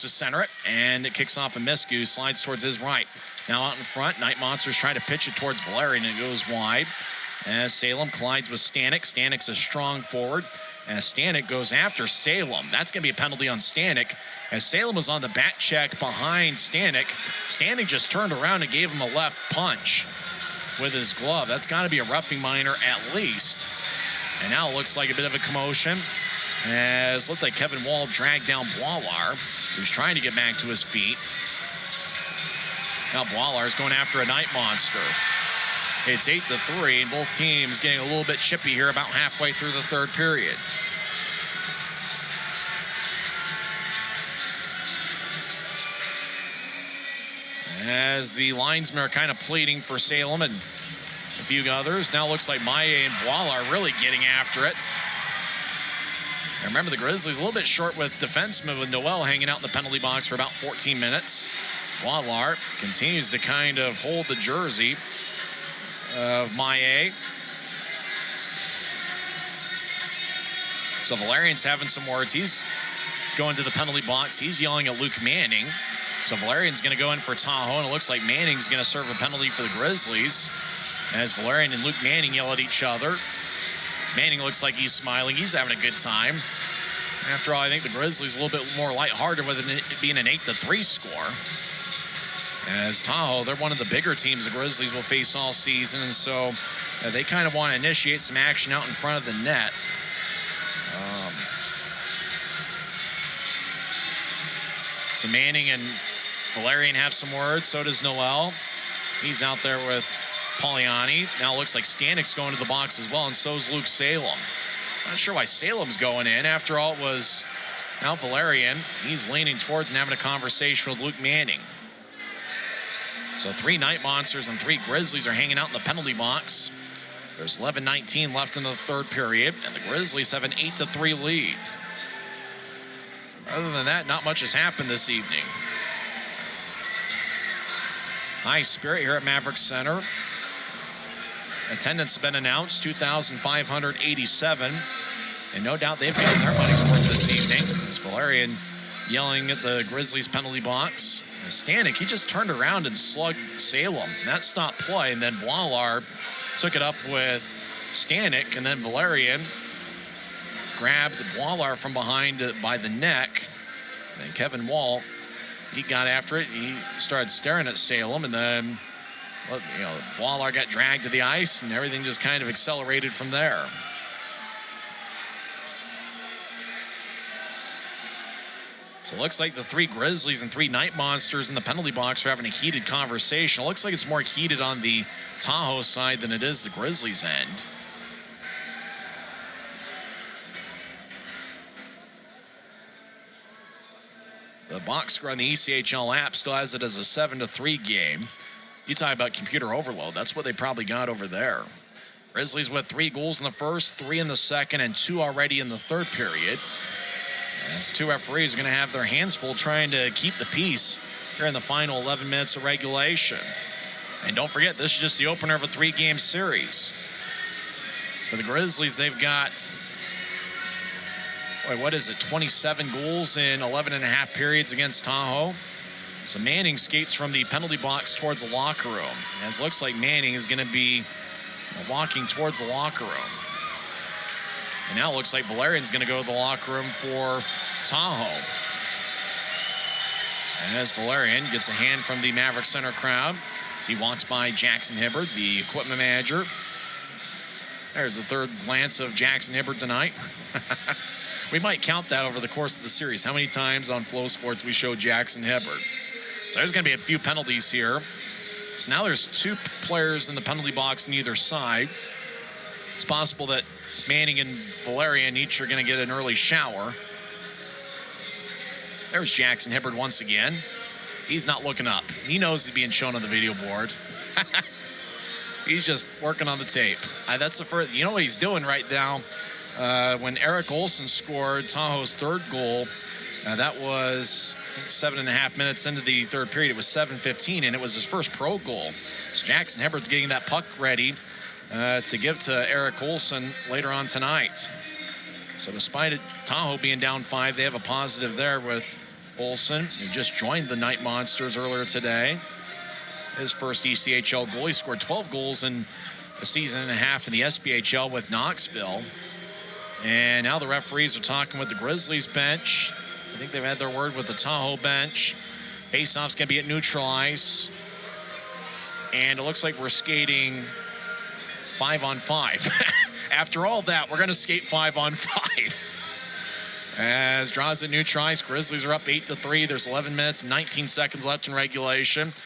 to center it, and it kicks off a miscue, slides towards his right. Now out in front, Night Monsters try to pitch it towards Valerian, and it goes wide. As Salem collides with Stanick. Stanick's a strong forward. As Stanick goes after Salem. That's going to be a penalty on Stanick. As Salem was on the back check behind Stanick, Stanick just turned around and gave him a left punch with his glove. That's got to be a roughing minor at least. And now it looks like a bit of a commotion. As looked like Kevin Wall dragged down Boislard, who's trying to get back to his feet. Now Boilard's going after a Night Monster. It's 8-3, and both teams getting a little bit chippy here about halfway through the third period. As the linesmen are kind of pleading for Salem and a few others. Now looks like Maillet and Boislard are really getting after it. And remember, the Grizzlies a little bit short with defensemen, with Noel hanging out in the penalty box for about 14 minutes. Boislard continues to kind of hold the jersey of Maillet. So Valerian's having some words. He's going to the penalty box. He's yelling at Luc Manning. So Valerian's going to go in for Tahoe, and it looks like Manning's going to serve a penalty for the Grizzlies as Valerian and Luc Manning yell at each other. Manning looks like he's smiling. He's having a good time. After all, I think the Grizzlies a little bit more lighthearted with it being an 8-3 score. As Tahoe, they're one of the bigger teams the Grizzlies will face all season, and so they kind of want to initiate some action out in front of the net. So Manning and Valerian have some words. So does Noel. He's out there with Poliani. Now it looks like Stanick's going to the box as well, and so is Luc Salem. Not sure why Salem's going in. After all, it was now Valerian. He's leaning towards and having a conversation with Luc Manning. So 3 Night Monsters and 3 Grizzlies are hanging out in the penalty box. There's 11:19 left in the third period, and the Grizzlies have an 8-3 lead. Other than that, not much has happened this evening. High spirit here at Maverick Center. Attendance has been announced, 2,587. And no doubt they've gotten their money's worth this evening. As Valerian yelling at the Grizzlies penalty box. And Stanick, he just turned around and slugged Salem. That stopped play, and then Boislard took it up with Stanick, and then Valerian grabbed Boislard from behind by the neck. And Kevin Wall, he got after it. He started staring at Salem, and then, Boislard got dragged to the ice, and everything just kind of accelerated from there. So it looks like the 3 Grizzlies and 3 Night Monsters in the penalty box are having a heated conversation. It looks like it's more heated on the Tahoe side than it is the Grizzlies' end. The box score on the ECHL app still has it as a 7-3 game. You talk about computer overload. That's what they probably got over there. Grizzlies with 3 goals in the first, 3 in the second, and 2 already in the third period. As 2 referees are going to have their hands full trying to keep the peace here in the final 11 minutes of regulation. And don't forget, this is just the opener of a 3-game series. For the Grizzlies, they've got, 27 goals in 11 and a half periods against Tahoe. So Manning skates from the penalty box towards the locker room. As it looks like Manning is going to be walking towards the locker room. And now it looks like Valerian's going to go to the locker room for Tahoe. And as Valerian gets a hand from the Maverick Center crowd, as he walks by Jackson Hibbard, the equipment manager. There's the third glance of Jackson Hibbard tonight. We might count that over the course of the series. How many times on Flow Sports we show Jackson Hibbard? So there's going to be a few penalties here. So now there's 2 players in the penalty box on either side. It's possible that Manning and Valerian each are going to get an early shower. There's Jackson Hibbard once again. He's not looking up. He knows he's being shown on the video board. He's just working on the tape. That's the first. You know what he's doing right now? When Eric Olson scored Tahoe's 3rd goal, that was 7.5 minutes into the third period. It was 7:15, and it was his first pro goal. So Jackson Hibbard's getting that puck ready to give to Eric Olson later on tonight. So despite Tahoe being down 5, they have a positive there with Olsen, who just joined the Night Monsters earlier today. His first ECHL goal. He scored 12 goals in a season and a half in the SPHL with Knoxville. And now the referees are talking with the Grizzlies bench. I think they've had their word with the Tahoe bench. Faceoff's going to be at neutral ice. And it looks like we're skating 5-on-5. After all that, we're going to skate 5-on-5. As draws at neutral ice, Grizzlies are up 8-3. There's 11 minutes and 19 seconds left in regulation.